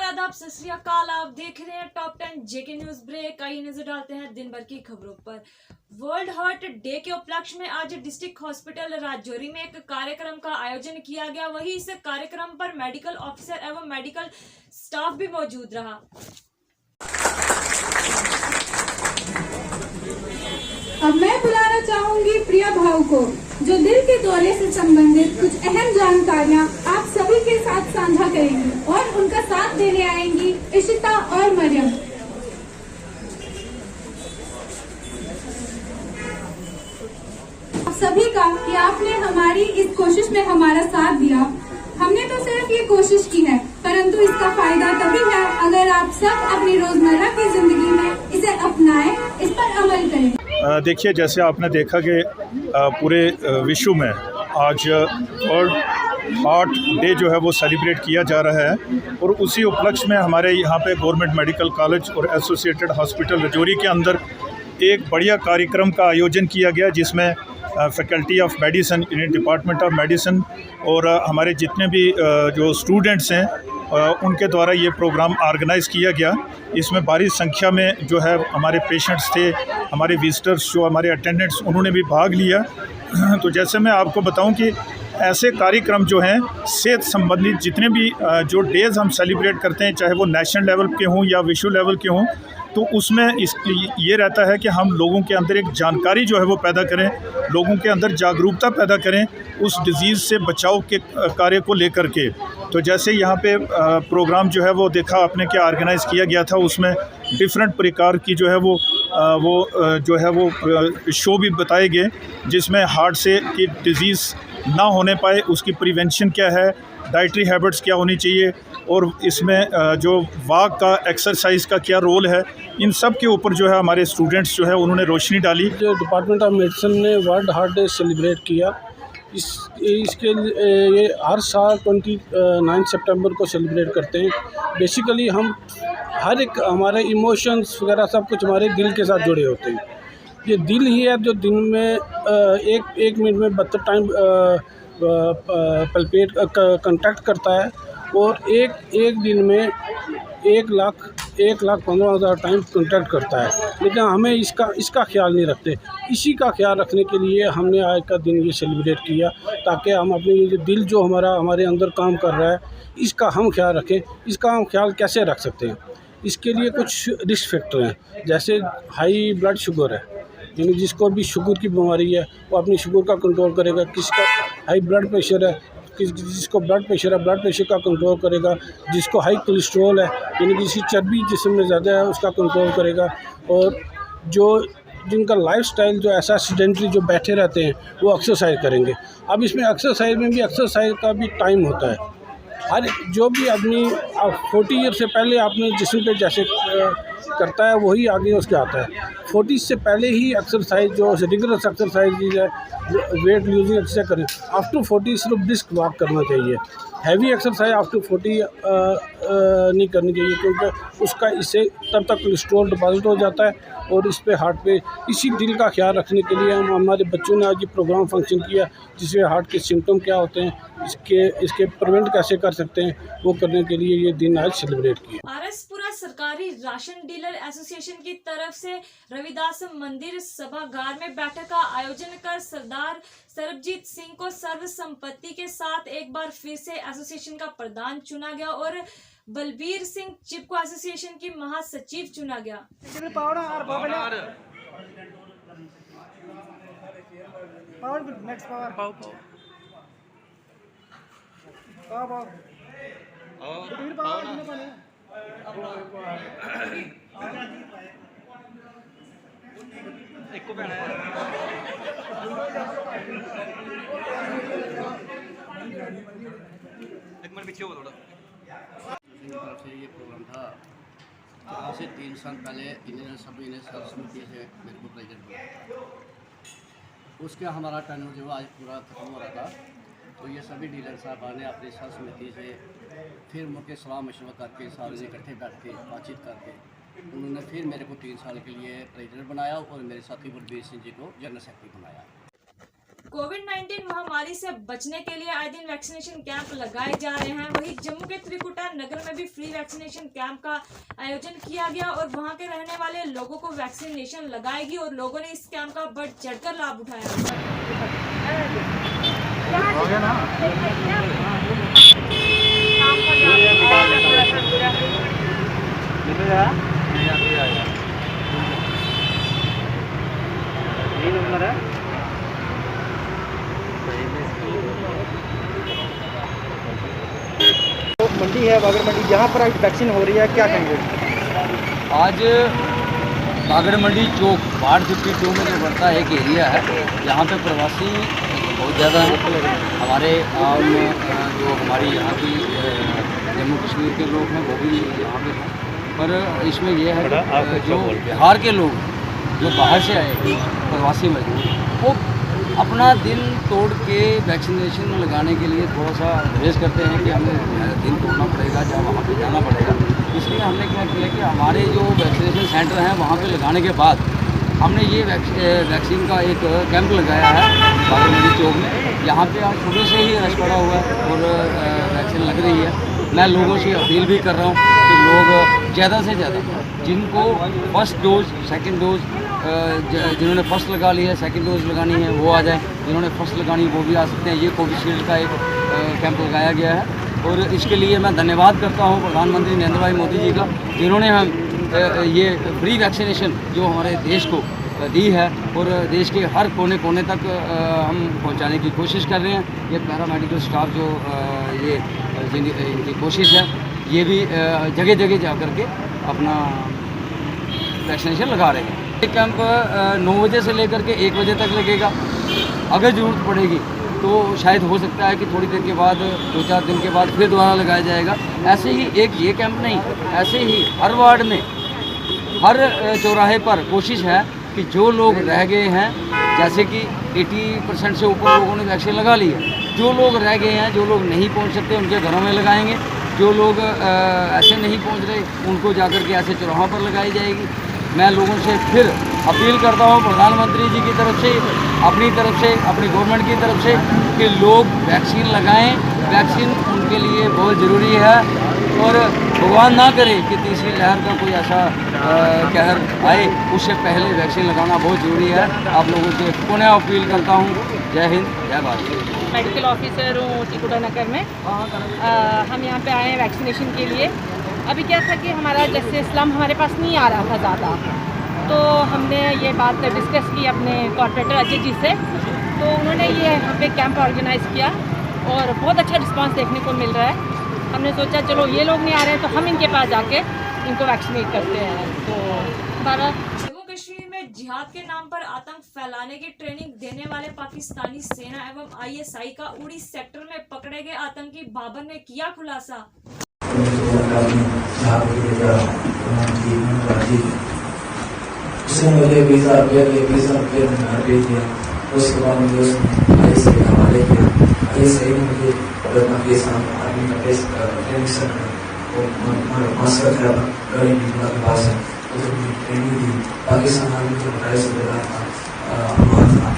आदाब, सत श्री अकाल। आप देख रहे हैं टॉप 10 जेके न्यूज ब्रेक। आइए नजर डालते हैं दिन भर की खबरों पर। वर्ल्ड हार्ट डे के उपलक्ष्य में आज डिस्ट्रिक्ट हॉस्पिटल राजौरी में एक कार्यक्रम का आयोजन किया गया। वहीं इस कार्यक्रम पर मेडिकल ऑफिसर एवं मेडिकल स्टाफ भी मौजूद रहा। अब मैं बुलाना चाहूंगी प्रिया भाव को, जो दिल के दौरे से संबंधित कुछ अहम जानकारियां आप सभी के साथ साझा करेंगी और उनका साथ देने आएंगी इशिता और मरियम। आप सभी का कि आपने हमारी इस कोशिश में हमारा साथ दिया। हमने तो सिर्फ ये कोशिश की है, परंतु इसका फायदा तभी है अगर आप सब अपनी रोजमर्रा की जिंदगी में इसे अपनाएं, इस पर अमल करें। देखिए, जैसे आपने देखा कि पूरे विश्व में आज वर्ल्ड हार्ट डे जो है वो सेलिब्रेट किया जा रहा है और उसी उपलक्ष्य में हमारे यहाँ पे गवर्नमेंट मेडिकल कॉलेज और एसोसिएटेड हॉस्पिटल राजौरी के अंदर एक बढ़िया कार्यक्रम का आयोजन किया गया, जिसमें faculty of medicine, department of medicine और हमारे जितने भी जो स्टूडेंट्स हैं उनके द्वारा ये प्रोग्राम ऑर्गेनाइज़ किया गया। इसमें भारी संख्या में जो है हमारे पेशेंट्स थे, हमारे विजिटर्स, जो हमारे अटेंडेंट्स, उन्होंने भी भाग लिया। तो जैसे मैं आपको बताऊं कि ऐसे कार्यक्रम जो हैं सेहत संबंधित जितने भी जो डेज़ हम सेलिब्रेट करते हैं, चाहे वो नेशनल लेवल के हों या विश्व लेवल के हों, तो उसमें ये रहता है कि हम लोगों के अंदर एक जानकारी जो है वो पैदा करें, लोगों के अंदर जागरूकता पैदा करें उस डिज़ीज़ से बचाव के कार्य को लेकर के। तो जैसे यहाँ पे प्रोग्राम जो है वो देखा आपने क्या ऑर्गेनाइज़ किया गया था, उसमें डिफरेंट प्रकार की जो है वो शो भी बताए गए, जिसमें हार्ट से की डिज़ीज़ ना होने पाए उसकी प्रिवेंशन क्या है, डाइटरी हैबिट्स क्या होनी चाहिए और इसमें जो वॉक का, एक्सरसाइज का क्या रोल है, इन सब के ऊपर जो है हमारे स्टूडेंट्स जो है उन्होंने रोशनी डाली। जो डिपार्टमेंट ऑफ मेडिसिन ने वर्ल्ड हार्ट डे सेलिब्रेट किया, इसके ये हर साल 29 सितंबर को सेलिब्रेट करते हैं। बेसिकली हम हर एक हमारे इमोशंस वगैरह सब कुछ हमारे दिल के साथ जुड़े होते हैं। ये दिल ही है जो दिन में एक मिनट में 72 टाइम पल्पेट कंटैक्ट करता है और एक दिन में 1,15,000 टाइम कंटैक्ट करता है। लेकिन हमें इसका ख्याल नहीं रखते। इसी का ख्याल रखने के लिए हमने आज का दिन ये सेलिब्रेट किया, ताकि हम अपने ये दिल जो हमारे अंदर काम कर रहा है, इसका हम ख्याल रखें। इसका हम ख्याल कैसे रख सकते हैं? इसके लिए कुछ रिस्क फैक्टर हैं, जैसे हाई ब्लड शुगर है, यानी जिसको भी शुगर की बीमारी है वो अपनी शुगर का कंट्रोल करेगा। किसका हाई ब्लड प्रेशर है, जिसको ब्लड प्रेशर है, ब्लड प्रेशर का कंट्रोल करेगा। जिसको हाई कोलेस्ट्रॉल है, यानी जिसकी चर्बी जिस्म में ज़्यादा है, उसका कंट्रोल करेगा। और जिनका लाइफस्टाइल जो ऐसा एक्सीडेंटली जो बैठे रहते हैं, वो एक्सरसाइज करेंगे। अब इसमें एक्सरसाइज में भी एक्सरसाइज का भी टाइम होता है। हर जो भी आदमी 40 ईयर से पहले आपने जिस्म पे जैसे करता है वही आगे उसके आता है। 40 से पहले ही एक्सरसाइज जो रिगरस एक्सरसाइज है, वेट लूजिंग एक्सरसाइज करें। आफ्टर 40 सिर्फ ब्रिस्क वॉक करना चाहिए। हैवी एक्सरसाइज आफ्टर 40 नहीं करनी चाहिए, क्योंकि इससे तब तक कोलेस्ट्रॉल डिपॉजिट हो जाता है और इस पे हार्ट पे। इसी दिल का ख्याल रखने के लिए हमारे बच्चों ने आज ये प्रोग्राम फंक्शन किया, जिसमें हार्ट के सिम्टम क्या होते हैं, इसके प्रिवेंट कैसे कर सकते हैं, वो करने के लिए ये दिन आज सेलिब्रेट किया। आरएसपुरा सरकारी राशन डीलर एसोसिएशन की तरफ से रविदास मंदिर सभागार में बैठक का आयोजन कर सरदार सरबजीत सिंह को सर्वसम्मति के साथ एक बार फिर से एसोसिएशन का प्रधान चुना गया और बलबीर सिंह चिप को एसोसिएशन की महासचिव चुना गया। एक मिनट पीछे हो थोड़ा। तरफ से ये प्रोग्राम था, आज से 3 साल पहले इन्होंने सभी ने सर्वसम्मति से मेरे को प्रेसिडेंट बनाया। उसका हमारा टर्न जो आज पूरा खत्म हो रहा था, तो ये सभी डीलर साहबान ने अपनी सर्वसम्मति से फिर मुझे सलाह मशवरा करके सारे इकट्ठे बैठ के बातचीत करके उन्होंने फिर मेरे को 3 साल के लिए प्रेसिडेंट बनाया और मेरे साथी बलबीर सिंह जी को जनरल सेक्रेटरी बनाया। कोविड-19 महामारी से बचने के लिए आए दिन वैक्सीनेशन कैंप लगाए जा रहे हैं। वहीं जम्मू के त्रिकुटा नगर में भी फ्री वैक्सीनेशन कैंप का आयोजन किया गया और वहां के रहने वाले लोगों को वैक्सीनेशन लगाएगी और लोगों ने इस कैंप का बढ़ चढ़कर लाभ उठाया। तो मंडी है बागर मंडी, जहाँ पर आज वैक्सीन हो रही है, क्या कहेंगे? आज बागड़ मंडी चौक वार्ड 52 में जो बढ़ता है एक एरिया है, यहाँ पे प्रवासी बहुत ज़्यादा हैं। हमारे आम जो हमारी यहाँ की जम्मू कश्मीर के लोग हैं वो भी यहाँ पे हैं, पर इसमें यह है कि जो बिहार के लोग जो बाहर से आए प्रवासी मजदूर, वो अपना दिल तोड़ के वैक्सीनेशन लगाने के लिए थोड़ा सा रेस करते हैं कि हमें दिल तोड़ना पड़ेगा, जहाँ वहाँ पे जाना पड़ेगा। इसलिए हमने क्या किया कि हमारे जो वैक्सीनेशन सेंटर हैं वहाँ पे लगाने के बाद हमने ये वैक्सीन का एक कैंप लगाया है बागर मंडी चौक में। यहाँ पे आज सुबह से ही रश पड़ा हुआ है और वैक्सीन लग रही है। मैं लोगों से अपील भी कर रहा हूँ कि लोग ज़्यादा से ज़्यादा जिनको फर्स्ट डोज, सेकंड डोज, जिन्होंने फर्स्ट लगा लिया है, सेकंड डोज लगानी है वो आ जाए, जिन्होंने फर्स्ट लगानी है वो भी आ सकते हैं। ये कोविशील्ड का एक कैंप लगाया गया है और इसके लिए मैं धन्यवाद करता हूँ प्रधानमंत्री नरेंद्र भाई मोदी जी का, जिन्होंने हम ये फ्री वैक्सीनेशन जो हमारे देश को दी है और देश के हर कोने कोने तक हम पहुंचाने की कोशिश कर रहे हैं। ये पैरामेडिकल स्टाफ जो ये इनकी कोशिश है, ये भी जगह जगह जा कर के अपना वैक्सीनेशन लगा रहे हैं। ये कैंप 9 बजे से लेकर के 1 बजे तक लगेगा। अगर ज़रूरत पड़ेगी तो शायद हो सकता है कि थोड़ी देर के बाद, 2-4 दिन के बाद फिर दोबारा लगाया जाएगा। ऐसे ही एक ये कैंप नहीं, ऐसे ही हर वार्ड में, हर चौराहे पर कोशिश है कि जो लोग रह गए हैं, जैसे कि 80% से ऊपर लोगों ने वैक्सीन लगा ली है, जो लोग रह गए हैं, जो लोग नहीं पहुंच सकते उनके घरों में लगाएंगे, जो लोग ऐसे नहीं पहुंच रहे उनको जाकर के ऐसे चौराहों पर लगाई जाएगी। मैं लोगों से फिर अपील करता हूं प्रधानमंत्री जी की तरफ से, अपनी तरफ से, अपनी गवर्नमेंट की तरफ से कि लोग वैक्सीन लगाएं। वैक्सीन उनके लिए बहुत ज़रूरी है और भगवान ना करे कि तीसरी लहर का कोई ऐसा कहर आए, उससे पहले वैक्सीन लगाना बहुत ज़रूरी है। आप लोगों से पुनः अपील करता हूँ। जय हिंद, जय भारत। मेडिकल ऑफिसर हूँ त्रिकुटा नगर में। हम यहाँ पे आए हैं वैक्सीनेशन के लिए। अभी क्या था कि हमारा जैसे इस्लाम हमारे पास नहीं आ रहा था ज़्यादा, तो हमने ये बात डिस्कस की अपने कॉर्पोरेटर अजय जी से, तो उन्होंने ये यहाँ पे कैंप ऑर्गेनाइज़ किया और बहुत अच्छा रिस्पांस देखने को मिल रहा है। हमने सोचा चलो ये लोग नहीं आ रहे हैं तो हम इनके पास जाके इनको वैक्सीनेट करते हैं। तो हमारा जम्मू कश्मीर में जिहाद के नाम पर आतंक फैलाने की ट्रेनिंग देने वाले पाकिस्तानी सेना एवं ISI का उड़ी सेक्टर में पकड़े गए आतंकी बाबर ने किया खुलासा। उसने मुझे वीज़ा अप्लाई में घर भेज दिया। उसके बाद मुझे उसने ISI के हवाले किया। ISI ने मुझे पाकिस्तान आर्मी का ट्रेनिंग सेंटर और मास्टर है गरीब के पास है, उधर मुझे ट्रेनिंग दी। पाकिस्तान आर्मी को 2.5 साल था अमान था,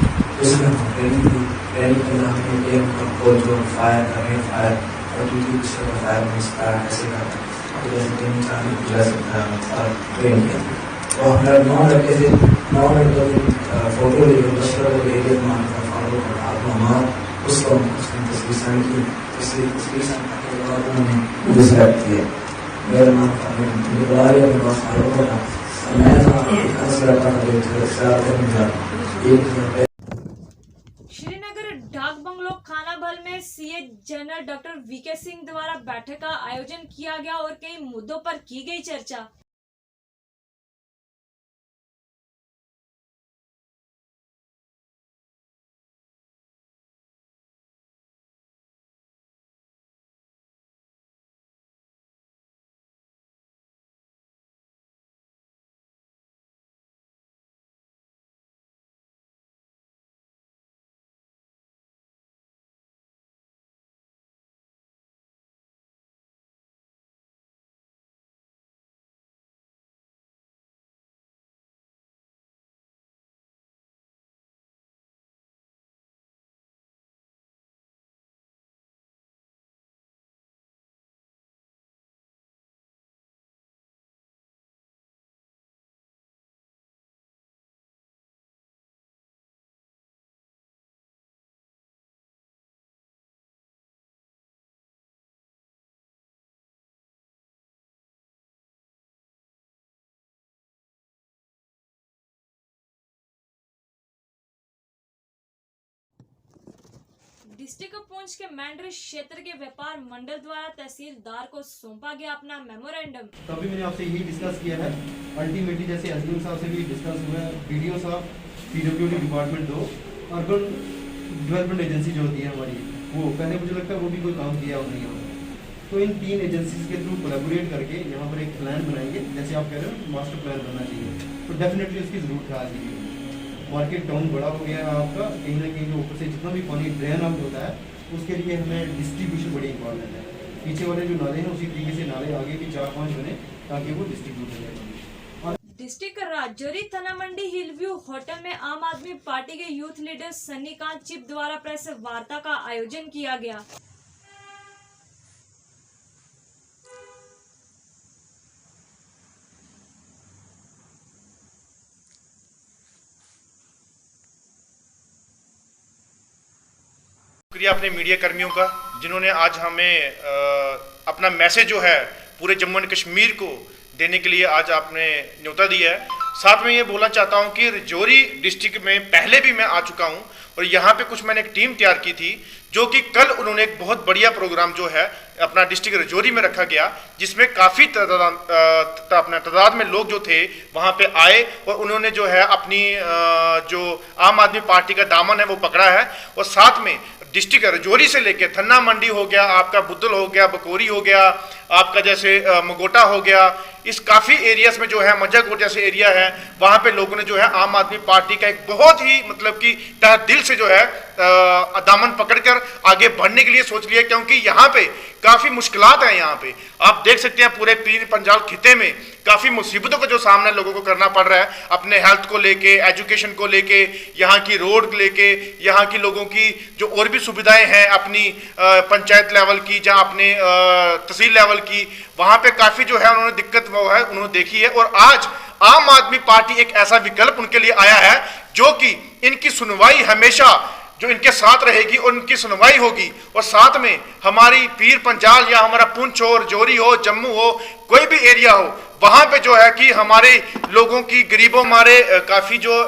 उसमें हम ट्रेनिंग दी। ट्रेनिंग के नाम में एम कंट्रोल जोन, फायर करने, फायर और ड्यूटी फायर में फायर कैसे करना, ट्रेनिंग करने की और ट्रेन किया। तो हमारा 9 लड़के थे, 9 लड़कों की फोटो लेकर मशवरा को एरिया में फॉलो कर आप उसको उसने तस्वीर सेंड की। तस्वीर सेंड करने के बाद उन्होंने मुझे सेलेक्ट किया। मेरा नाम मुझे बुला लिया, मेरे पास फॉलो करा। मैं घर से रहता था, श्रीनगर डाक बंगलो खानाबल में CA general doctor VK Singh द्वारा बैठक का आयोजन किया गया और कई मुद्दों पर की गई चर्चा। डिस्ट्रिक्ट पुंछ के मैंडर क्षेत्र के व्यापार मंडल द्वारा तहसीलदार को सौंपा गया अपना मेमोरेंडम। तभी मैंने आपसे यही डिस्कस किया है। अल्टीमेटली जैसे एसडीएम साहब से भी डिस्कस हुआ है, बीडीओ साहब, PWD department 2, urban development agency जो होती है हमारी, वो पहले मुझे लगता है वो भी कोई काम किया और नहीं होगा। तो इन 3 एजेंसीज के थ्रू कोलैबोरेट करके यहाँ पर एक प्लान बनाएंगे, जैसे आप कह रहे हो मास्टर प्लान बनना चाहिए, तो डेफिनेटली उसकी ज़रूरत है। आज की मार्केट टाउन बड़ा हो गया है आपका, कहीं ना कहीं जो ऊपर से जितना भी पानी ड्रेन आउट होता है उसके लिए हमें डिस्ट्रीब्यूशन बड़ी इंपॉर्टेंट है। पीछे वाले जो नाले हैं उसी तरीके से नाले आगे भी 4-5 बने ताकि वो डिस्ट्रीब्यूट हो जाए। डिस्ट्रिक्ट राजौरी थाना मंडी हिल व्यू होटल में आम आदमी पार्टी के यूथ लीडर सन्नीकांत चिप द्वारा प्रेस वार्ता का आयोजन किया गया। शुक्रिया अपने मीडिया कर्मियों का, जिन्होंने आज हमें अपना मैसेज जो है पूरे जम्मू एंड कश्मीर को देने के लिए आज आपने न्योता दिया है। साथ में ये बोलना चाहता हूँ कि राजौरी डिस्ट्रिक्ट में पहले भी मैं आ चुका हूँ और यहाँ पे कुछ मैंने एक टीम तैयार की थी, जो कि कल उन्होंने एक बहुत बढ़िया प्रोग्राम जो है अपना डिस्ट्रिक्ट राजौरी में रखा गया, जिसमें काफ़ी तादाद में लोग जो थे वहाँ पे आए और उन्होंने जो है अपनी जो आम आदमी पार्टी का दामन है वो पकड़ा है। और साथ में डिस्ट्रिक्ट राजौरी से लेकर थन्ना मंडी हो गया, आपका बुद्धल हो गया, बकोरी हो गया, आपका जैसे मगोटा हो गया, इस काफ़ी एरियाज में जो है मजाकोट जैसे एरिया है, वहाँ पे लोगों ने जो है आम आदमी पार्टी का एक बहुत ही मतलब कि तहे दिल से जो है दामन पकड़कर आगे बढ़ने के लिए सोच लिया, क्योंकि यहाँ पे काफ़ी मुश्किलात हैं। यहाँ पे आप देख सकते हैं पूरे पीर पंजाल खिते में काफ़ी मुसीबतों का जो सामना लोगों को करना पड़ रहा है, अपने हेल्थ को लेके, एजुकेशन को लेके, यहाँ की रोड लेके, यहाँ की लोगों की जो और भी सुविधाएं हैं अपनी पंचायत लेवल की, जहाँ अपने तहसील लेवल की, वहाँ पे काफ़ी जो है उन्होंने दिक्कत वो है उन्होंने देखी है। और आज आम आदमी पार्टी एक ऐसा विकल्प उनके लिए आया है जो कि इनकी सुनवाई हमेशा जो इनके साथ रहेगी और उनकी सुनवाई होगी। और साथ में हमारी पीर पंजाल या हमारा पुंछ हो, राजौरी हो, जम्मू हो, कोई भी एरिया हो, वहाँ पे जो है कि हमारे लोगों की गरीबों हमारे काफ़ी जो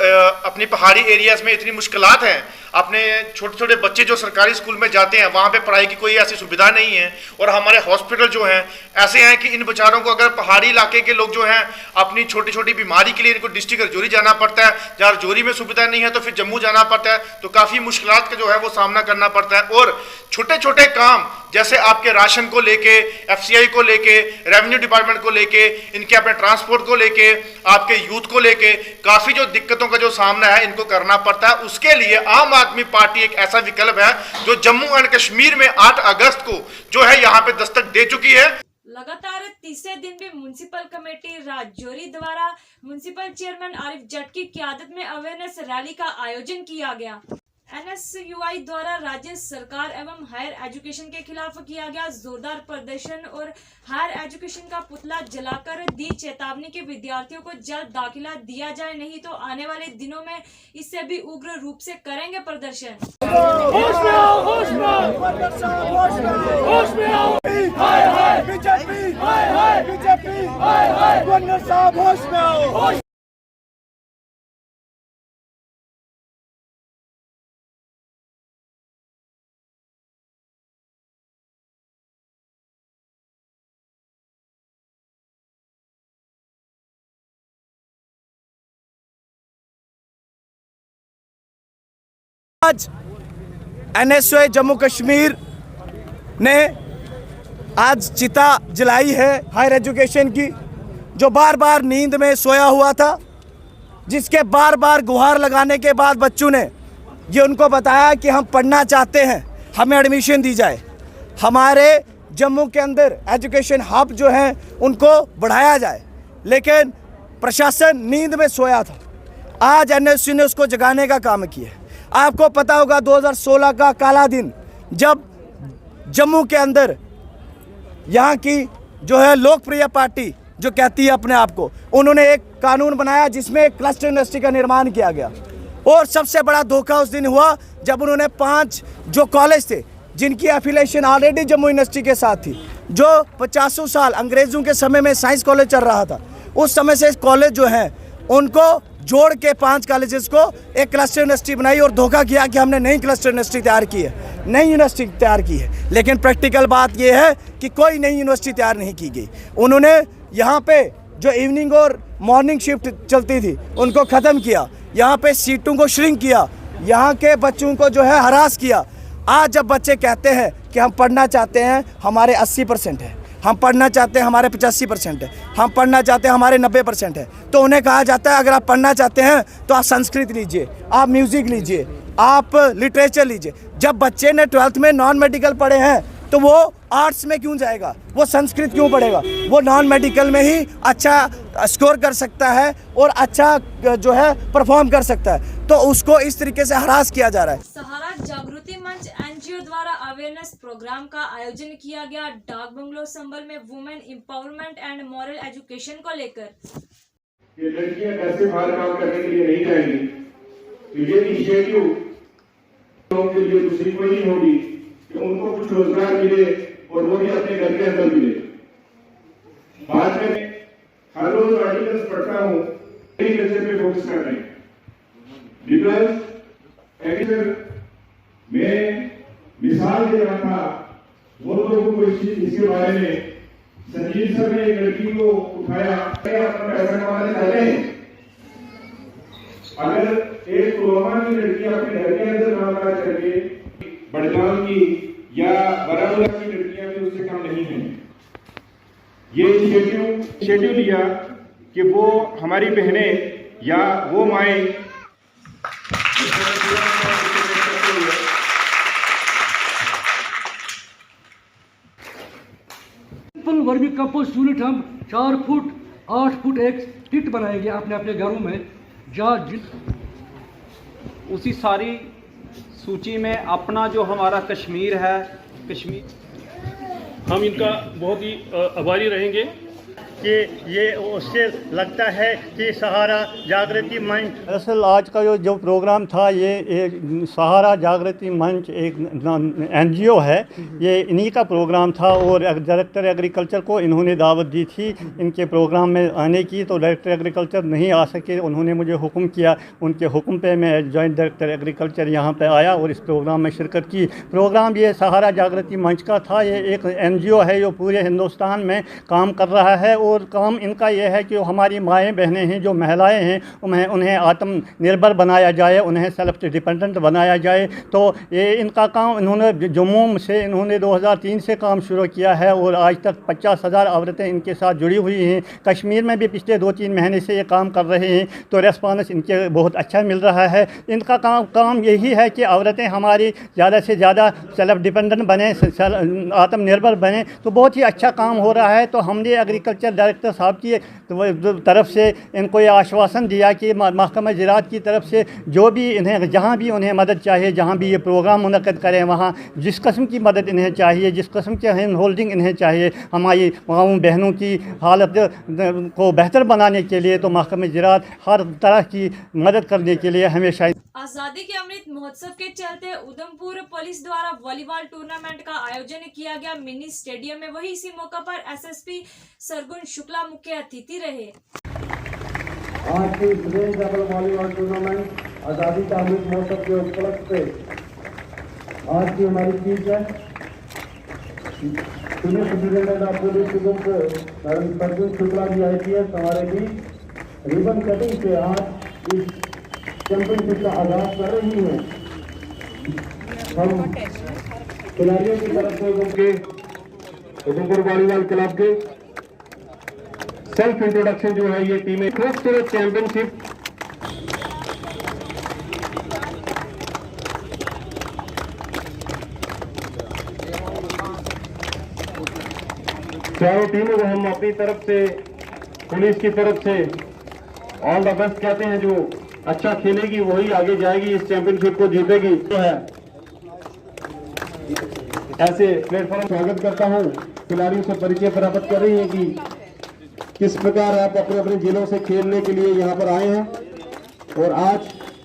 अपनी पहाड़ी एरियाज में इतनी मुश्किलात हैं, अपने छोटे छोटे बच्चे जो सरकारी स्कूल में जाते हैं वहाँ पे पढ़ाई की कोई ऐसी सुविधा नहीं है। और हमारे हॉस्पिटल जो हैं ऐसे हैं कि इन बेचारों को अगर पहाड़ी इलाके के लोग जो हैं अपनी छोटी छोटी बीमारी के लिए इनको डिस्ट्रिक्ट राजौरी जाना पड़ता है, जहाँ राजौरी में सुविधा नहीं है तो फिर जम्मू जाना पड़ता है, तो काफ़ी मुश्किलात का जो है वो सामना करना पड़ता है। और छोटे छोटे काम जैसे आपके राशन को लेके, FCI को लेके, रेवेन्यू डिपार्टमेंट को लेके, इनके अपने ट्रांसपोर्ट को लेके, आपके यूथ को लेके काफ़ी जो दिक्कतों का जो सामना है इनको करना पड़ता है। उसके लिए आम आदमी पार्टी एक ऐसा विकल्प है जो जम्मू एंड कश्मीर में 8 अगस्त को जो है यहाँ पे दस्तक दे चुकी है। लगातार तीसरे दिन भी म्युनिसिपल कमेटी राजौरी द्वारा म्युनिसिपल चेयरमैन आरिफ जट की क़यादत में अवेयरनेस रैली का आयोजन किया गया। NSUI द्वारा राज्य सरकार एवं हायर एजुकेशन के खिलाफ किया गया जोरदार प्रदर्शन और हायर एजुकेशन का पुतला जलाकर दी चेतावनी कि विद्यार्थियों को जल्द दाखिला दिया जाए, नहीं तो आने वाले दिनों में इससे भी उग्र रूप से करेंगे प्रदर्शन। आज NSUI जम्मू कश्मीर ने आज चिता जलाई है हायर एजुकेशन की, जो बार बार नींद में सोया हुआ था, जिसके बार बार गुहार लगाने के बाद बच्चों ने ये उनको बताया कि हम पढ़ना चाहते हैं, हमें एडमिशन दी जाए। हमारे जम्मू के अंदर एजुकेशन हब जो हैं उनको बढ़ाया जाए, लेकिन प्रशासन नींद में सोया था। आज NSUI ने उसको जगाने का काम किया। आपको पता होगा 2016 का काला दिन, जब जम्मू के अंदर यहाँ की जो है लोकप्रिय पार्टी जो कहती है अपने आप को, उन्होंने एक कानून बनाया जिसमें क्लस्टर यूनिवर्सिटी का निर्माण किया गया। और सबसे बड़ा धोखा उस दिन हुआ जब उन्होंने 5 जो कॉलेज थे जिनकी एफिलिएशन ऑलरेडी जम्मू यूनिवर्सिटी के साथ थी, जो 50 साल अंग्रेज़ों के समय में साइंस कॉलेज चल रहा था, उस समय से कॉलेज जो हैं उनको जोड़ के 5 कॉलेजेस को एक क्लस्टर यूनिवर्सिटी बनाई और धोखा किया कि हमने नई क्लस्टर यूनिवर्सिटी तैयार की है, नई यूनिवर्सिटी तैयार की है। लेकिन प्रैक्टिकल बात यह है कि कोई नई यूनिवर्सिटी तैयार नहीं की गई। उन्होंने यहाँ पे जो इवनिंग और मॉर्निंग शिफ्ट चलती थी उनको ख़त्म किया, यहाँ पे सीटों को श्रिंक किया, यहाँ के बच्चों को जो है हरास किया। आज जब बच्चे कहते हैं कि हम पढ़ना चाहते हैं, हमारे 80% है, हम पढ़ना चाहते हैं हमारे 85% है, हम पढ़ना चाहते हैं हमारे 90% है, तो उन्हें कहा जाता है अगर आप पढ़ना चाहते हैं तो आप संस्कृत लीजिए, आप म्यूज़िक लीजिए, आप लिटरेचर लीजिए। जब बच्चे ने 12th में नॉन मेडिकल पढ़े हैं तो वो आर्ट्स में क्यों जाएगा, वो संस्कृत क्यों पढ़ेगा? वो नॉन मेडिकल में ही अच्छा स्कोर कर सकता है और अच्छा जो है परफॉर्म कर सकता है, तो उसको इस तरीके से हरास किया जा रहा है। सहारा जागृति मंच एनजीओ द्वारा अवेयरनेस प्रोग्राम का आयोजन किया गया डाक बंगलो संबल में women empowerment and moral education को लेकर। ये लड़कियां घर से बाहर काम करने के लिए नहीं जाएंगी, तो ये इनिशिएटिव के लिए दूसरी कोई नहीं होगी कि उनको कुछ रोजगार मिले और वो भी अपने घर के अंदर मिले। बाद में हर रोज आर्टिकल्स पढ़ता हूँ, एग्रीकल्चर पे फोकस कर रहे हैं, बिकॉज एग्रीकल्चर में मिसाल दे रहा था वो लोगों को इसके बारे में। संजीव सर ने एक लड़की को उठाया, अपना पैसा कमाने चाहते हैं। अगर एक पुलवामा की लड़की अपने घर के अंदर काम काज करके बड़गांव की या बारामूला की लड़कियां भी उससे कम नहीं हैं। ये इनिशिएटिव लिया कि वो हमारी बहनें या वो माएँ वर्मी कंपोस्ट यूनिट हम 4 फुट 8 फुट एक किट बनाएंगे अपने अपने घरों में। उसी सारी सूची में अपना जो हमारा कश्मीर है, कश्मीर हम इनका बहुत ही आभारी रहेंगे कि ये उससे लगता है कि सहारा जागृति मंच। दरअसल आज का जो प्रोग्राम था ये सहारा जागृति मंच एक एनजीओ है, ये इन्हीं का प्रोग्राम था और डायरेक्टर एग्रीकल्चर को इन्होंने दावत दी थी इनके प्रोग्राम में आने की, तो डायरेक्टर एग्रीकल्चर नहीं आ सके। उन्होंने मुझे हुक्म किया, उनके हुक्म पे मैं जॉइंट डायरेक्टर एग्रीकल्चर यहाँ पे आया और इस प्रोग्राम में शिरकत की। प्रोग्राम ये सहारा जागृति मंच का था। ये एक एनजीओ है जो पूरे हिंदुस्तान में काम कर रहा है और काम इनका यह है कि हमारी माएँ बहनें हैं, जो महिलाएं हैं, उन्हें आत्मनिर्भर बनाया जाए, उन्हें सेल्फ डिपेंडेंट बनाया जाए। तो ये इनका काम इन्होंने जम्मू से इन्होंने 2003 से काम शुरू किया है और आज तक 50,000 औरतें इनके साथ जुड़ी हुई हैं। कश्मीर में भी पिछले 2-3 महीने से ये काम कर रहे हैं, तो रेस्पॉन्स इनके बहुत अच्छा मिल रहा है। इनका काम यही है कि औरतें हमारी ज़्यादा से ज़्यादा सेल्फ डिपेंडेंट बने, आत्मनिर्भर बने, तो बहुत ही अच्छा काम हो रहा है। तो हमने एग्रीकल्चर डायरेक्टर साहब की तरफ से इनको ये आश्वासन दिया कि महकमा ज़राअत की तरफ से जो भी इन्हें जहाँ भी उन्हें मदद चाहिए, जहाँ भी ये प्रोग्राम मुनक़्क़द करें वहाँ जिस किस्म की मदद इन्हें चाहिए, जिस किस्म के हैंड होल्डिंग इन्हें चाहिए हमारी माओं बहनों की हालत को बेहतर बनाने के लिए, तो महकमा ज़राअत हर तरह की मदद करने के लिए हमेशा। आज़ादी के अमृत महोत्सव के चलते उधमपुर पुलिस द्वारा वॉलीबॉल टूर्नामेंट का आयोजन किया गया मिनी स्टेडियम में। वही इसी मौका पर एसएसपी सरगुण शुक्ला मुख्य अतिथि रहे। आज की स्टूडेंट लेवल वॉलीबॉल टूर्नामेंट आज़ादी का अमृत महोत्सव के उपलक्ष्य पे आज की हमारी चीज है police superintendent of police Udhampur Sargun Shukla ji IPS हमारे भी रिबन कटिंग से आज इस चैंपियनशिप का आगाज कर रही है। हम खिलाड़ियों की तरफ से उधमपुर वॉलीबॉल क्लब के सेल्फ इंट्रोडक्शन जो है, ये टीमें खूबसूरत चैंपियनशिप चारों टीमों को हम अपनी तरफ से पुलिस की तरफ से ऑल द बेस्ट कहते हैं। जो अच्छा खेलेगी वही आगे जाएगी, इस चैंपियनशिप को जीतेगी। तो है ऐसे प्लेटफॉर्म स्वागत करता हूं। खिलाड़ियों से परिचय प्राप्त कर रही है कि किस प्रकार आप अपने अपने जिलों से खेलने के लिए यहाँ पर आए हैं। और आज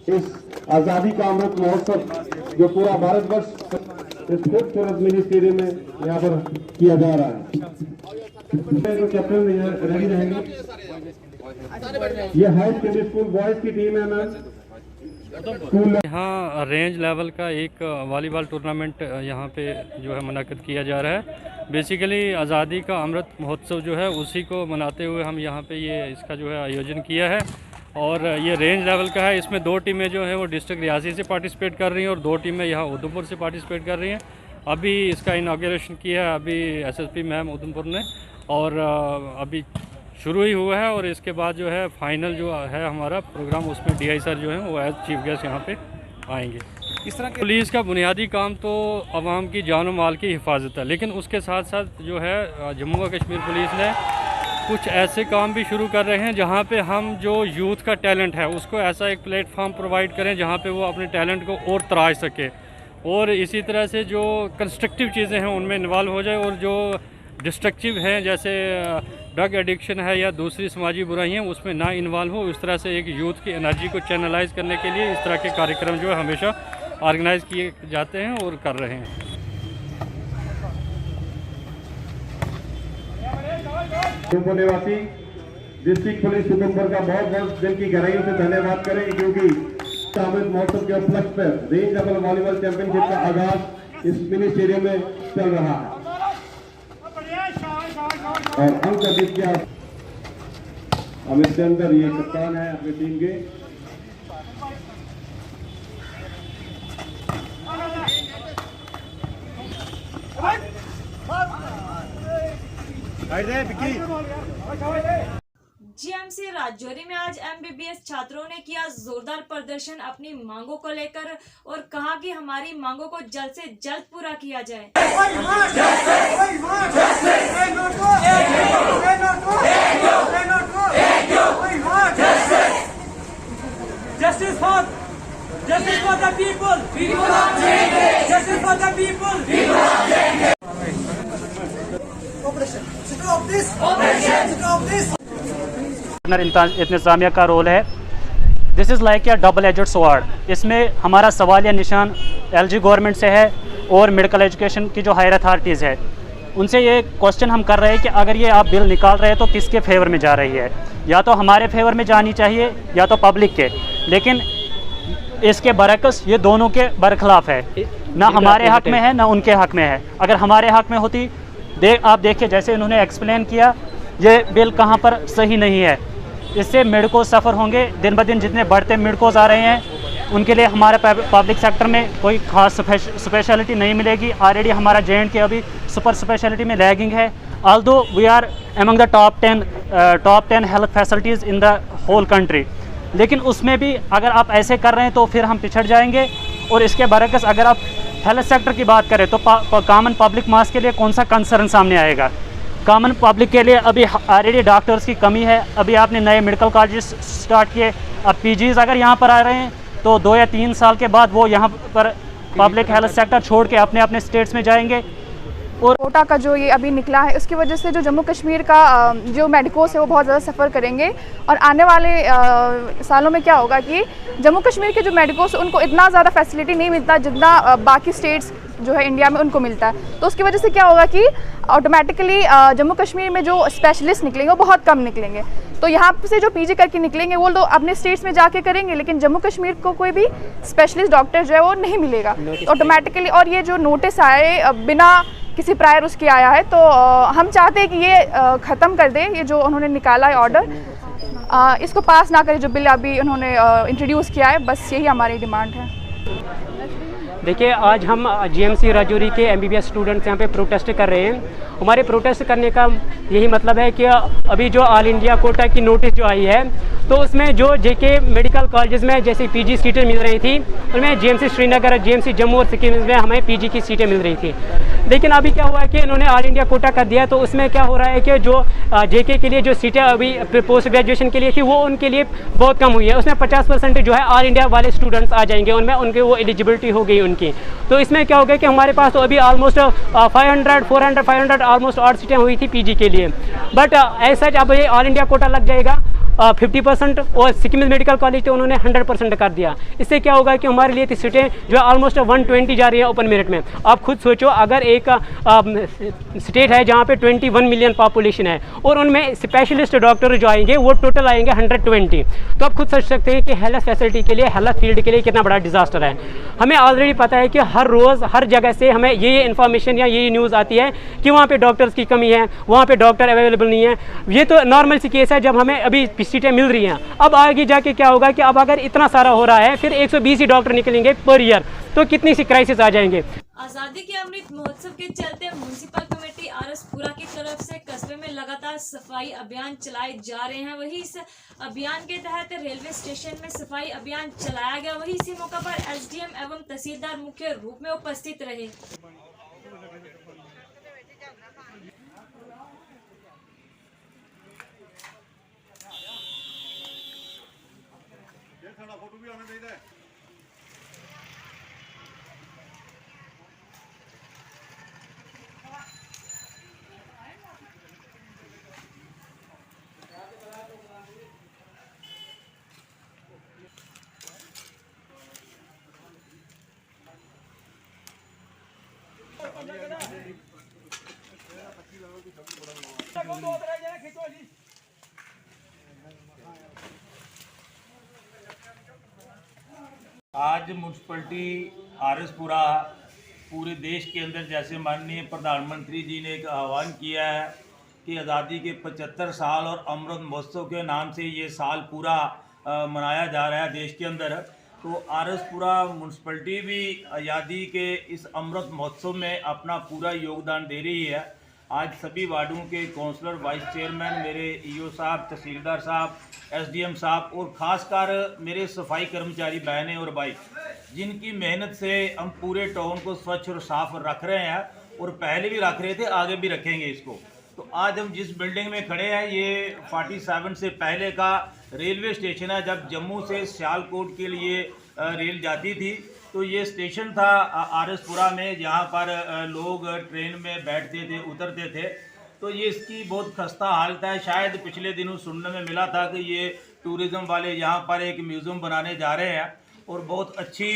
इस आज़ादी का अमृत महोत्सव जो पूरा भारतवर्ष इस खूबसूरत मिनी स्टेडियम में यहाँ पर किया जा रहा है, तो कैप्टन रेडी रहेंगे। ये हाई सेकेंडरी स्कूल बॉयज की टीम है मैम। यहाँ रेंज लेवल का एक वॉलीबॉल टूर्नामेंट यहाँ पे जो है मुनाकिद किया जा रहा है। बेसिकली आज़ादी का अमृत महोत्सव जो है उसी को मनाते हुए हम यहाँ पे ये इसका जो है आयोजन किया है और ये रेंज लेवल का है। इसमें 2 टीमें जो है वो डिस्ट्रिक्ट रियासी से पार्टिसिपेट कर रही हैं और 2 टीमें यहाँ उधमपुर से पार्टिसिपेट कर रही हैं। अभी इसका इनाग्रेशन किया है अभी एसएसपी मैम उधमपुर ने और अभी शुरू ही हुआ है और इसके बाद जो है फाइनल जो है हमारा प्रोग्राम उसमें DI सर जो है वो एज चीफ गेस्ट यहाँ पे आएंगे। इस तरह के पुलिस का बुनियादी काम तो आवाम की जान और माल की हिफाजत है, लेकिन उसके साथ साथ जो है जम्मू व कश्मीर पुलिस ने कुछ ऐसे काम भी शुरू कर रहे हैं जहाँ पे हम जो यूथ का टैलेंट है उसको ऐसा एक प्लेटफॉर्म प्रोवाइड करें जहाँ पे वो अपने टैलेंट को और तराश सके और इसी तरह से जो कंस्ट्रक्टिव चीज़ें हैं उनमें इन्वॉल्व हो जाए और जो डिस्ट्रक्टिव हैं जैसे ड्रग एडिक्शन है या दूसरी समाजी बुराइयाँ उसमें ना इन्वॉल्व हो। इस तरह से एक यूथ की एनर्जी को चैनलाइज करने के लिए इस तरह के कार्यक्रम जो है हमेशा ऑर्गेनाइज किए जाते हैं और कर रहे हैं। निवासी डिस्ट्रिक्ट पुलिस उधमपुर का बहुत बहुत दिल की गहराइयों से धन्यवाद करें क्योंकि अमृत महोत्सव के उपलक्ष्य पर रेंज लेवल वॉलीबॉल चैंपियनशिप का आगाज इस मिनी स्टेडियम में चल रहा है और अंक अधिक हम इसके अंदर ये कप्तान है अपनी टीम के। जीएमसी राजौरी में आज MBBS छात्रों ने किया जोरदार प्रदर्शन अपनी मांगों को लेकर और कहा कि हमारी मांगों को जल्द से जल्द पूरा किया जाए। Justice for the people. Justice for the people. Stop this. Stop this. इंतजामिया का रोल है। This is like A double aged sword. इसमें हमारा सवाल या निशान LG गवर्नमेंट से है और मेडिकल एजुकेशन की जो हायर अथॉरिटीज़ है उनसे ये क्वेश्चन हम कर रहे हैं कि अगर ये आप बिल निकाल रहे हैं तो किसके फेवर में जा रही है, या तो हमारे फेवर में जानी चाहिए या तो पब्लिक के, लेकिन इसके बरक्स ये दोनों के बरखिलाफ़ है, ना हमारे हक़ में है ना उनके हक़ में है। अगर हमारे हक़ में होती आप देखिए जैसे इन्होंने एक्सप्लेन किया ये बिल कहाँ पर सही नहीं है, इससे मेडिको सफ़र होंगे। दिन ब दिन जितने बढ़ते मेडिकोज आ रहे हैं उनके लिए हमारे पब्लिक सेक्टर में कोई ख़ास स्पेशलिटी नहीं मिलेगी। ऑलरेडी हमारा JNK अभी सुपर स्पेशलिटी में लैगिंग है। Although we are among the top 10 health facilities in the whole country, लेकिन उसमें भी अगर आप ऐसे कर रहे हैं तो फिर हम पिछड़ जाएंगे। और इसके बरक्स अगर आप हेल्थ सेक्टर की बात करें तो कॉमन पब्लिक मास के लिए कौन सा कंसर्न सामने आएगा। कॉमन पब्लिक के लिए अभी ऑलरेडी डॉक्टर्स की कमी है। अभी आपने नए मेडिकल कॉलेज स्टार्ट किए, अब PGs अगर यहाँ पर आ रहे हैं तो 2 या 3 साल के बाद वो यहाँ पर पब्लिक हेल्थ सेक्टर छोड़ के अपने अपने स्टेट्स में जाएंगे। और कोटा का जो ये अभी निकला है उसकी वजह से जो जम्मू कश्मीर का जो मेडिकोस है वो बहुत ज़्यादा सफ़र करेंगे और आने वाले सालों में क्या होगा कि जम्मू कश्मीर के जो मेडिकोस उनको इतना ज़्यादा फैसिलिटी नहीं मिलता जितना बाकी स्टेट्स जो है इंडिया में उनको मिलता है। तो उसकी वजह से क्या होगा कि ऑटोमेटिकली जम्मू कश्मीर में जो स्पेशलिस्ट निकलेंगे वो बहुत कम निकलेंगे। तो यहाँ से जो PG करके निकलेंगे वो लोग अपने स्टेट्स में जाके करेंगे, लेकिन जम्मू कश्मीर को कोई भी स्पेशलिस्ट डॉक्टर जो है वो नहीं मिलेगा ऑटोमेटिकली। और ये जो नोटिस आए बिना किसी प्रायर उसके आया है, तो हम चाहते हैं कि ये ख़त्म कर दे, ये जो उन्होंने निकाला है ऑर्डर इसको पास ना करें जो बिल अभी उन्होंने इंट्रोड्यूस किया है। बस यही हमारी डिमांड है। देखिए आज हम GMC राजौरी के MBBS स्टूडेंट्स यहाँ पे प्रोटेस्ट कर रहे हैं। हमारे प्रोटेस्ट करने का यही मतलब है कि अभी जो ऑल इंडिया कोटा की नोटिस जो आई है तो उसमें जो JK मेडिकल कॉलेजेस में जैसे PG सीटें मिल रही थी उनमें GMC श्रीनगर, GMC जम्मू और सिक्किम में हमें PG की सीटें मिल रही थी। लेकिन अभी क्या हुआ है कि इन्होंने ऑल इंडिया कोटा कर दिया, तो उसमें क्या हो रहा है कि जो JK के लिए जो सीटें अभी पोस्ट ग्रेजुएशन के लिए थी वो उनके लिए बहुत कम हुई है। उसमें 50% जो है ऑल इंडिया वाले स्टूडेंट्स आ जाएंगे, उनमें उनकी वो एलिजिबिलिटी हो गई उनकी। तो इसमें क्या हो गया कि हमारे पास तो अभी ऑलमोस्ट 500 ऑलमोस्ट 8 सीटें हुई थी PG के लिए, बट ऐसा अब ये ऑल इंडिया कोटा लग जाएगा 50% और सिक्किम मेडिकल कॉलेज थे उन्होंने 100% कर दिया। इससे क्या होगा कि हमारे लिए सीटें जो ऑलमोस्ट 120 जा रही है ओपन मेरिट में। आप खुद सोचो, अगर एक स्टेट है जहाँ पे 21 मिलियन पॉपुलेशन है और उनमें स्पेशलिस्ट डॉक्टर जो आएंगे वो टोटल आएंगे 120, तो आप खुद सोच सकते हैं कि हेल्थ फैसिलिटी के लिए, हेल्थ फील्ड के लिए कितना बड़ा डिजास्टर है। हमें ऑलरेडी पता है कि हर रोज़ हर जगह से हमें ये इन्फॉर्मेशन या ये न्यूज़ आती है कि वहाँ पे डॉक्टर्स की कमी है, वहाँ पे डॉक्टर अवेलेबल नहीं है। ये तो नॉर्मल सी केस है जब हमें अभी सीटें मिल रही हैं। अब आगे जाके क्या होगा कि अब अगर इतना सारा हो रहा है, फिर 120 ही डॉक्टर निकलेंगे पर ईयर, तो कितनी सी क्राइसिस आ जाएंगे। आज़ादी के अमृत महोत्सव के चलते म्युनिसिपल कमेटी आरएसपुरा की तरफ से कस्बे में लगातार सफाई अभियान चलाए जा रहे हैं। वहीं इस अभियान के तहत रेलवे स्टेशन में सफाई अभियान चलाया गया। वहीं इसी मौका पर एसडीएम एवं तहसीलदार मुख्य रूप में उपस्थित रहे। आज म्यूनसिपलिटी आरएसपुरा पूरे देश के अंदर, जैसे माननीय प्रधानमंत्री जी ने एक आह्वान किया है कि आज़ादी के 75 साल और अमृत महोत्सव के नाम से ये साल पूरा मनाया जा रहा है देश के अंदर, तो आरएसपुरा म्यूनसिपलिटी भी आज़ादी के इस अमृत महोत्सव में अपना पूरा योगदान दे रही है। आज सभी वार्डों के काउंसलर, वाइस चेयरमैन, मेरे ईओ साहब, तहसीलदार साहब, एसडीएम साहब और ख़ासकर मेरे सफाई कर्मचारी बहनें और भाई, जिनकी मेहनत से हम पूरे टाउन को स्वच्छ और साफ रख रहे हैं और पहले भी रख रहे थे, आगे भी रखेंगे इसको। तो आज हम जिस बिल्डिंग में खड़े हैं ये 47 से पहले का रेलवे स्टेशन है। जब जम्मू से सियालकोट के लिए रेल जाती थी तो ये स्टेशन था आरएसपुरा में, जहाँ पर लोग ट्रेन में बैठते थे, उतरते थे। तो ये इसकी बहुत खस्ता हालत है। शायद पिछले दिनों सुनने में मिला था कि ये टूरिज़्म वाले यहाँ पर एक म्यूज़ियम बनाने जा रहे हैं और बहुत अच्छी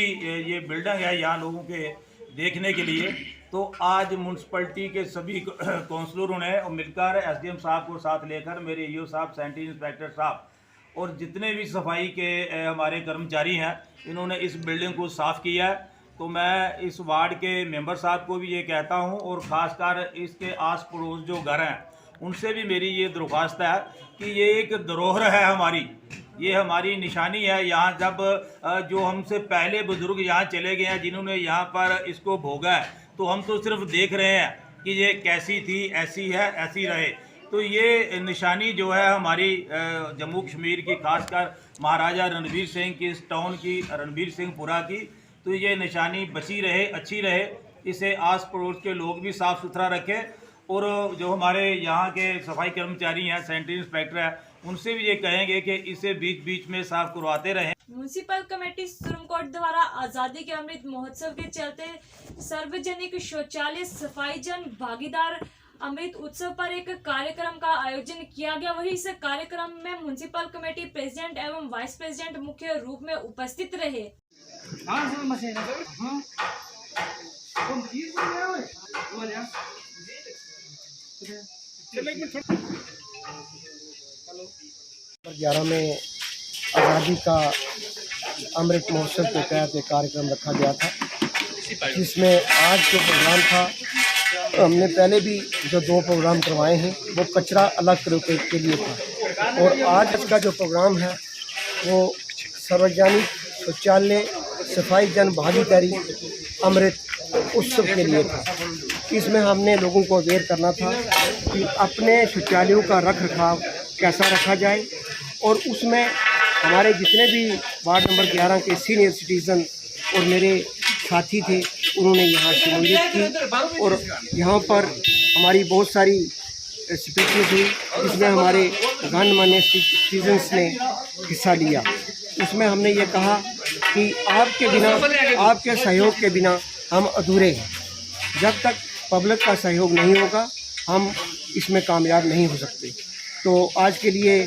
ये बिल्डिंग है यहाँ लोगों के देखने के लिए। तो आज म्यूनसिपलिटी के सभी काउंसलरों ने मिलकर एसडीएम साहब को साथ लेकर, मेरे ईओ साहब, सैनिटरी इंस्पेक्टर साहब और जितने भी सफाई के हमारे कर्मचारी हैं, इन्होंने इस बिल्डिंग को साफ़ किया है। तो मैं इस वार्ड के मेंबर साहब को भी ये कहता हूँ और ख़ासकर इसके आस पड़ोस जो घर हैं उनसे भी मेरी ये दरख्वास्त है कि ये एक धरोहर है हमारी, ये हमारी निशानी है। यहाँ जब जो हमसे पहले बुजुर्ग यहाँ चले गए हैं, जिन्होंने यहाँ पर इसको भोगा है, तो हम तो सिर्फ देख रहे हैं कि ये कैसी थी, ऐसी है, ऐसी रहे। तो ये निशानी जो है हमारी जम्मू कश्मीर की, खासकर महाराजा रणवीर सिंह की, इस टाउन की, रणवीर सिंहपुरा की, तो ये निशानी बची रहे, अच्छी रहे। इसे आस पड़ोस के लोग भी साफ़ सुथरा रखें और जो हमारे यहाँ के सफाई कर्मचारी हैं, सैनिटरी इंस्पेक्टर हैं, उनसे भी ये कहेंगे कि इसे बीच बीच में साफ करवाते रहें। म्युनिसिपल कमेटी सुरमकोट द्वारा आज़ादी के अमृत महोत्सव के चलते सार्वजनिक शौचालय सफाई जन भागीदार अमृत उत्सव पर एक कार्यक्रम का आयोजन किया गया। वहीं इस कार्यक्रम में म्युनिसिपल कमेटी प्रेसिडेंट एवं वाइस प्रेसिडेंट मुख्य रूप में उपस्थित रहे। नंबर 11 में आज़ादी का अमृत महोत्सव के तहत एक कार्यक्रम रखा गया था, जिसमें आज जो प्रोग्राम था, हमने पहले भी जो 2 प्रोग्राम करवाए हैं वो कचरा अलग के लिए था, और आज का जो प्रोग्राम है वो सार्वजनिक शौचालय सफाई जन भागीदारी अमृत उत्सव के लिए था। इसमें हमने लोगों को अवेयर करना था कि अपने शौचालयों का रख रखाव कैसा रखा जाए, और उसमें हमारे जितने भी वार्ड नंबर 11 के सीनियर सिटीज़न और मेरे साथी थे, उन्होंने यहाँ शिमोलियत की और यहाँ पर हमारी बहुत सारी स्पीचेज हुई, जिसमें हमारे गणमान्य सिटीजन्स ने हिस्सा लिया। उसमें हमने ये कहा कि आपके बिना, आपके सहयोग के बिना हम अधूरे हैं। जब तक पब्लिक का सहयोग नहीं होगा हम इसमें कामयाब नहीं हो सकते। तो आज के लिए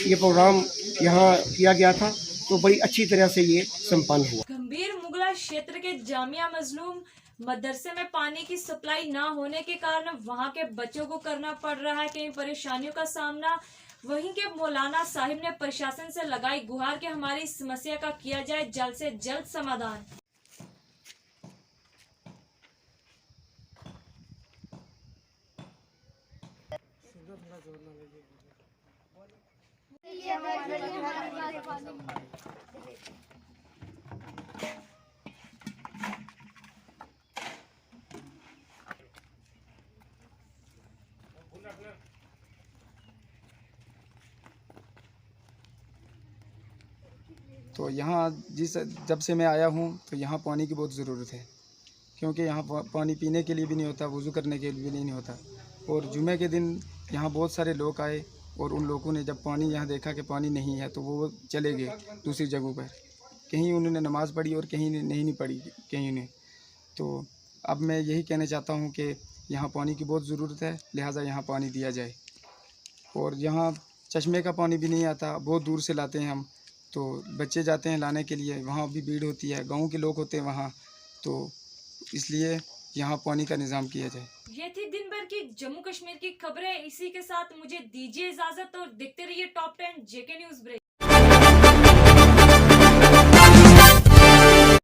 ये प्रोग्राम यहाँ किया गया था, तो बड़ी अच्छी तरह से ये संपन्न हुआ। गंभीर मुगला क्षेत्र के जामिया मजलूम मदरसे में पानी की सप्लाई ना होने के कारण वहां के बच्चों को करना पड़ रहा है कई परेशानियों का सामना। वहीं के मौलाना साहिब ने प्रशासन से लगाई गुहार कि हमारी इस समस्या का किया जाए जल्द से जल्द समाधान। तो यहाँ जब से मैं आया हूँ तो यहाँ पानी की बहुत ज़रूरत है, क्योंकि यहाँ पानी पीने के लिए भी नहीं होता, वज़ू करने के लिए भी नहीं होता। और जुमे के दिन यहाँ बहुत सारे लोग आए और उन लोगों ने जब पानी यहाँ देखा कि पानी नहीं है तो वो चले गए दूसरी जगहों पर। कहीं उन्होंने नमाज़ पढ़ी और कहीं नहीं पढ़ी कहीं ने। तो अब मैं यही कहना चाहता हूँ कि यहाँ पानी की बहुत ज़रूरत है, लिहाजा यहाँ पानी दिया जाए। और यहाँ चश्मे का पानी भी नहीं आता, बहुत दूर से लाते हैं हम, तो बच्चे जाते हैं लाने के लिए, वहाँ भी भीड़ होती है, गांव के लोग होते हैं वहाँ, तो इसलिए यहाँ पानी का निज़ाम किया जाए। ये थी दिन भर की जम्मू कश्मीर की खबरें। इसी के साथ मुझे दीजिए इजाजत और देखते रहिए टॉप 10 जेके न्यूज़ ब्रेक।